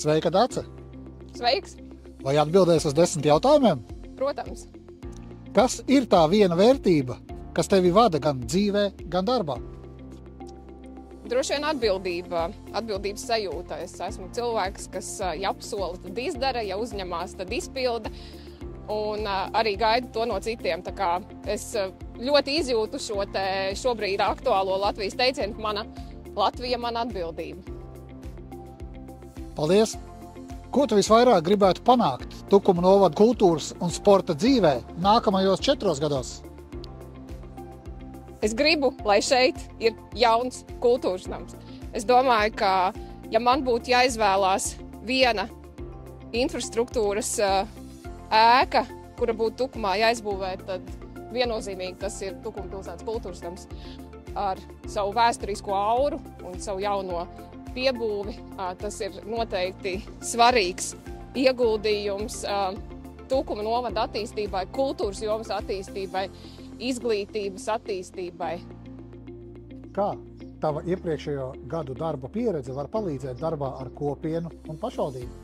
Sveika, Dace! Sveiks! Vai atbildēs uz 10 jautājumiem? Protams. Kas ir tā viena vērtība, kas tevi vada gan dzīvē, gan darbā? Droši vien atbildības sajūta. Es esmu cilvēks, kas ja apsola, tad izdara, ja uzņemās, tad izpilda. Un arī gaidu to no citiem. Tā kā es ļoti izjūtu šo šobrīd aktuālo Latvijas teicienu, ka Latvija mana atbildība. Paldies! Ko tu visvairāk gribētu panākt Tukuma novada kultūras un sporta dzīvē nākamajos 4 gados? Es gribu, lai šeit ir jauns kultūras nams. Es domāju, ka ja man būtu jāizvēlās viena infrastruktūras ēka, kura būtu Tukumā jāizbūvē, tad viennozīmīgi tas ir Tukuma pilsētas kultūras nams ar savu vēsturisko auru un savu jauno piebūvi. Tas ir noteikti svarīgs ieguldījums Tukuma novada attīstībai, kultūras jomas attīstībai, izglītības attīstībai. Kā tava iepriekšējo gadu darba pieredze var palīdzēt darbā ar kopienu un pašvaldību?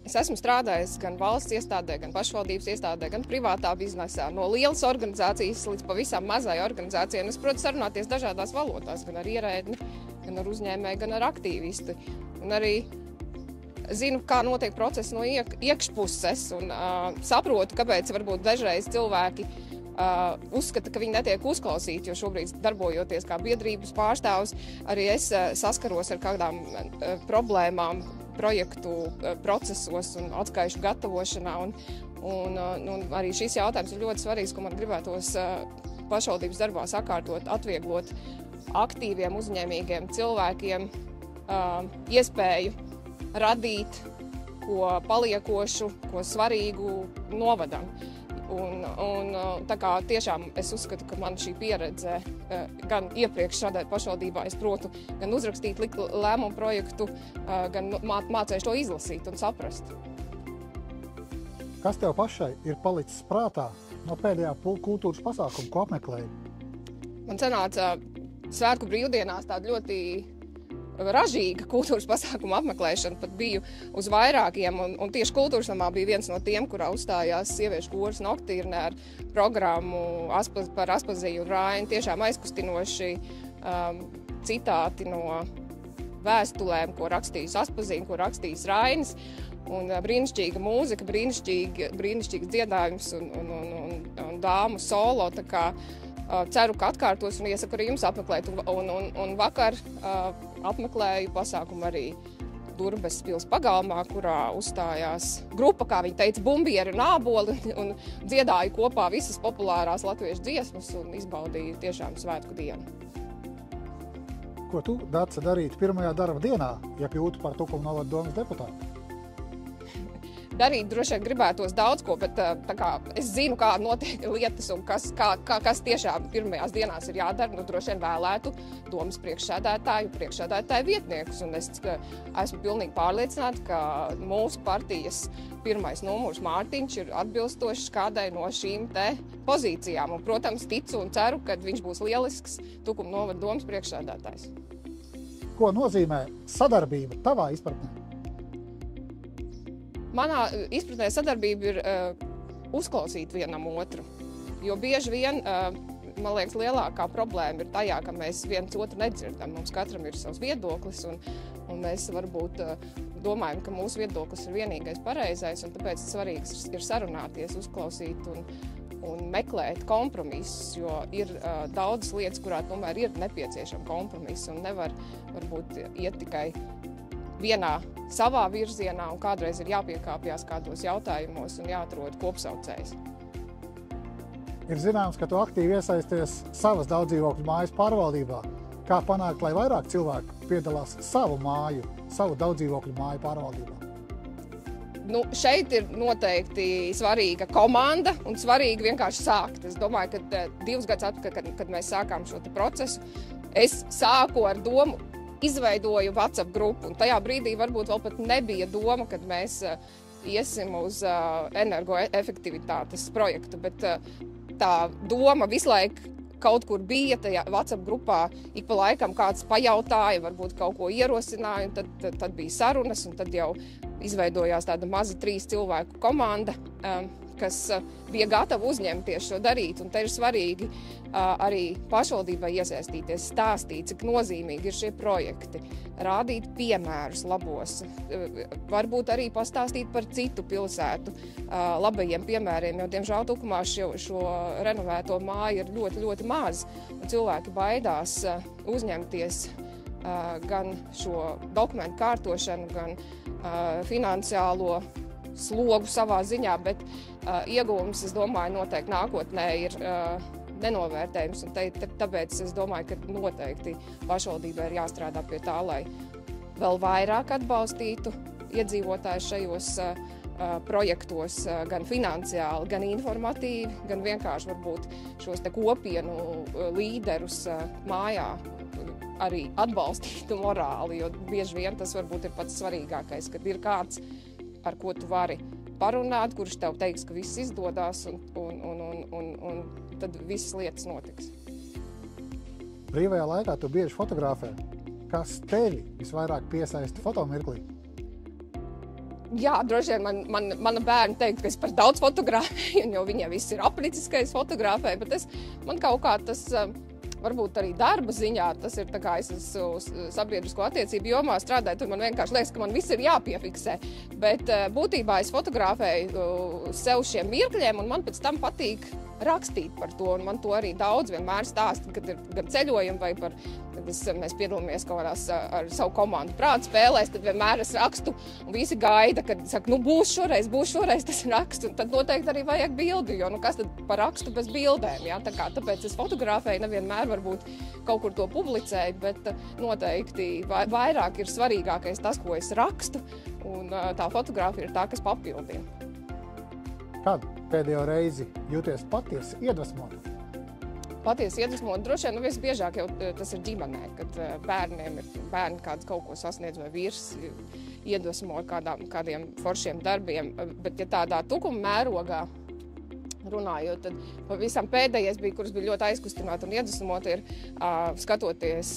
Es esmu strādājis gan valsts iestādē, gan pašvaldības iestādē, gan privātā biznesā, no lielas organizācijas līdz pavisam mazai organizācijai. Es protu sarunāties dažādās valodās, gan ar ierēdni, gan ar uzņēmēju, gan ar aktīvistu. Un arī zinu, kā notiek process no iekšpuses un saprotu, kāpēc varbūt dažreiz cilvēki uzskata, ka viņi netiek uzklausīti, jo šobrīd darbojoties kā biedrības pārstāvs, arī es saskaros ar kādām problēmām projektu procesos un atskaišu gatavošanā. Un arī šis jautājums ir ļoti svarīgs, ko man gribētos pašvaldības darbā sakārtot, atvieglot aktīviem, uzņēmīgiem cilvēkiem iespēju radīt ko paliekošu, ko svarīgu novadam. Un tā kā tiešām es uzskatu, ka man šī pieredze gan iepriekš strādājot pašvaldībā, es protu gan uzrakstīt lēmumu projektu, gan mācēšu to izlasīt un saprast. Kas tev pašai ir palicis prātā no pēdējā kultūras pasākuma, ko apmeklēji? Man sanāca svētku brīvdienās tāda ļoti ražīga kultūras pasākuma apmeklēšana, pat biju uz vairākiem, un tieši kultūras namā bija viens no tiem, kurā uzstājās sieviešu koris Noktīrne ar programmu par Aspaziju un Raini. Tiešām aizkustinoši citāti no vēstulēm, ko rakstījis Aspazīna, ko rakstījis Rainis, un brīnišķīga mūzika, brīnišķīgs dziedājums un dāmu solo, tā kā ceru, ka atkārtos un iesaku arī jums apmeklēt. Un vakar apmeklēju pasākumu arī Durbes pils pagalmā, kurā uzstājās grupa, kā viņi teica, bumbieri un āboli, un dziedāju kopā visas populārās latviešu dziesmas un izbaudīju tiešām svētku dienu. Ko tu, Dace, darītu pirmajā darba dienā, ja kļūtu par Tukuma novada domes deputātu? Darīt droši vien gribētos daudz ko, bet tā kā es zinu, kā notiek lietas un kas tiešām pirmajās dienās ir jādara, droši vien vēlētu domas priekšsēdētāju vietniekus. Un es esmu pilnīgi pārliecināta, ka mūsu partijas pirmais numurs Mārtiņš ir atbilstošs kādai no šīm te pozīcijām. Un, protams, ticu un ceru, ka viņš būs lielisks Tukuma novada domas priekšsēdētājs. Ko nozīmē sadarbība tavā izpratnē? Manā izpratnē sadarbība ir uzklausīt vienam otru, jo bieži vien, man liekas, lielākā problēma ir tajā, ka mēs viens otru nedzirdam. Mums katram ir savs viedoklis, un mēs varbūt domājam, ka mūsu viedoklis ir vienīgais pareizais, un tāpēc svarīgs ir sarunāties, uzklausīt un meklēt kompromisus, jo ir daudzas lietas, kurā tomēr ir nepieciešama kompromisa, un nevar varbūt iet tikai vienā savā virzienā, un kādreiz ir jāpiekāpjas kādos jautājumos un jāatrod kopsaucējs. Ir zināms, ka tu aktīvi iesaisties savas daudzdzīvokļu mājas pārvaldībā. Kā panākt, lai vairāk cilvēku piedalās savu daudzdzīvokļu māju pārvaldībā? Šeit ir noteikti svarīga komanda un svarīgi vienkārši sākt. Es domāju, ka 2 gadus atpakaļ, kad mēs sākām šo procesu, es sāku ar domu, izveidoju WhatsApp grupu, un tajā brīdī varbūt vēl pat nebija doma, kad mēs iesim uz energoefektivitātes projektu, bet tā doma visu laiku kaut kur bija tajā WhatsApp grupā, ik pa laikam kāds pajautāja, varbūt kaut ko ierosināja, un tad bija sarunas, un tad jau izveidojās tāda maza 3 cilvēku komanda, kas bija gatava uzņemties šo darīt, un te ir svarīgi arī pašvaldībai iesaistīties, stāstīt, cik nozīmīgi ir šie projekti, rādīt piemērus labos, varbūt arī pastāstīt par citu pilsētu labajiem piemēriem, jo, diemžēl, Tukumā šo renovēto māju ir ļoti, ļoti maz, un cilvēki baidās uzņemties gan šo dokumentu kārtošanu, gan finansiālo slogu savā ziņā, bet ieguvums, es domāju, noteikti nākotnē ir nenovērtējums, un tāpēc es domāju, ka noteikti pašvaldībai ir jāstrādā pie tā, lai vēl vairāk atbalstītu iedzīvotājus šajos projektos, gan finansiāli, gan informatīvi, gan vienkārši varbūt šos te kopienu līderus mājā arī atbalstītu morāli, jo bieži vien tas varbūt ir pats svarīgākais, kad ir kāds, ar ko tu vari parunāt, kurš tev teiks, ka viss izdodās, un tad visas lietas notiks. Brīvajā laikā tu bieži fotografē. Kas tevi visvairāk piesaista fotomirklī? Jā, droši vien mana bērni teikt, ka es par daudz fotografēju, jo viņiem viss ir aplicis, ka es fotografēju, bet man kaut kā tas, varbūt arī darba ziņā, tas ir tā kā es esmu sabiedrisko attiecību jomā strādāju, tur man vienkārši liekas, ka man viss ir jāpiefiksē, bet būtībā es fotografēju sev šiem mirkļiem, un man pēc tam patīk rakstīt par to, un man to arī daudz vienmēr stāsta, kad ir gan ceļojumi vai kad mēs piedalāmies kaut kādās ar savu komandu prātu spēlēs, tad vienmēr es rakstu, un visi gaida, kad saka, būs šoreiz tas raksts, un tad noteikti arī vajag bildi, jo kas tad par rakstu bez bildēm, jā, tāpēc es fotografēju, nevienmēr varbūt kaut kur to publicēju, bet noteikti vairāk ir svarīgākais tas, ko es rakstu, un tā fotografija ir tā, kas papildina. Kad pēdējo reizi jūties patiesi iedvesmot? Patiesi iedvesmot, droši vien, visbiežāk jau tas ir ģimenē, kad bērni kāds kaut ko sasniedz vai vīrs iedvesmo kādiem foršiem darbiem, bet ja tādā Tukuma mērogā runājot, tad pavisam pēdējais bija, kurš bija ļoti aizkustināti un iedvesmot, ir skatoties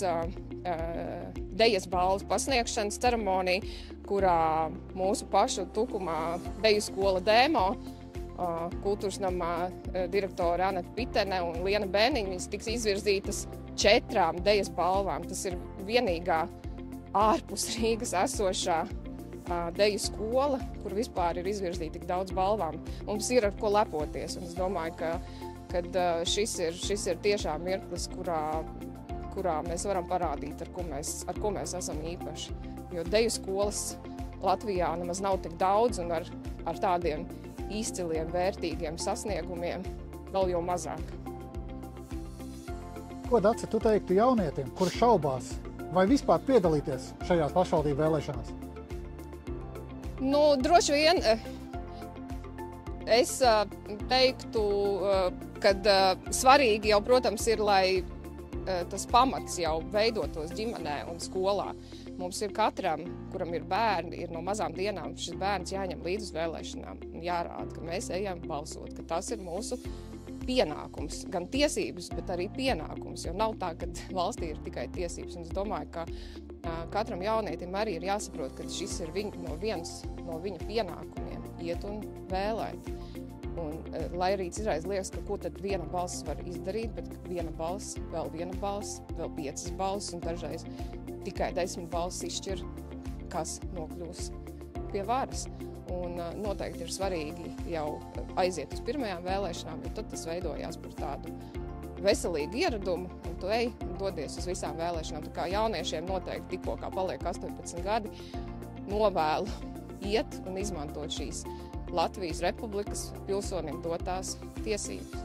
dejas balvas pasniegšanas ceremoniju, kurā mūsu pašu Tukumā deju skola Dēmo, kultūras namā direktora Aneta Pitene un Liena Bēniņa, viņas tiks izvirzītas 4 dejas balvām. Tas ir vienīgā ārpus Rīgas esošā deju skola, kur vispār ir izvirzīta tik daudz balvām. Mums ir ar ko lepoties, un es domāju, ka šis ir tiešām mirklis, kurā mēs varam parādīt, ar ko mēs esam īpaši. Jo deju skolas Latvijā nemaz nav tik daudz, un ar tādiem izciliem, vērtīgiem sasniegumiem vēl jau mazāk. Ko, Dace, tu teiktu jaunietim, kur šaubās, vai vispār piedalīties šajās pašvaldību vēlēšanās? Droši vien es teiktu, kad svarīgi jau, protams, ir, lai tas pamats jau veidotos ģimenē un skolā. Mums ir katram, kuram ir bērni, ir no mazām dienām šis bērns jāņem līdz uz vēlēšanām un jārāda, ka mēs ejam balsot, ka tas ir mūsu pienākums, gan tiesības, bet arī pienākums, jo nav tā, ka valstī ir tikai tiesības. Un es domāju, ka katram jaunietim arī ir jāsaprot, ka šis ir viens no viņa pienākumiem iet un vēlēt. Un, lai arī citreiz liekas, ka ko tad viena balss var izdarīt, bet viena balss, vēl 5 balss, un dažreiz tikai 10 balss izšķir, kas nokļūs pie varas. Un noteikti ir svarīgi jau aiziet uz pirmajām vēlēšanām, jo tad tas veidojās par tādu veselīgu ieradumu, un tu ej un dodies uz visām vēlēšanām. Tā kā jauniešiem noteikti tikko kā paliek 18 gadi, novēlu iet un izmantot šīs Latvijas Republikas pilsonim dotās tiesības.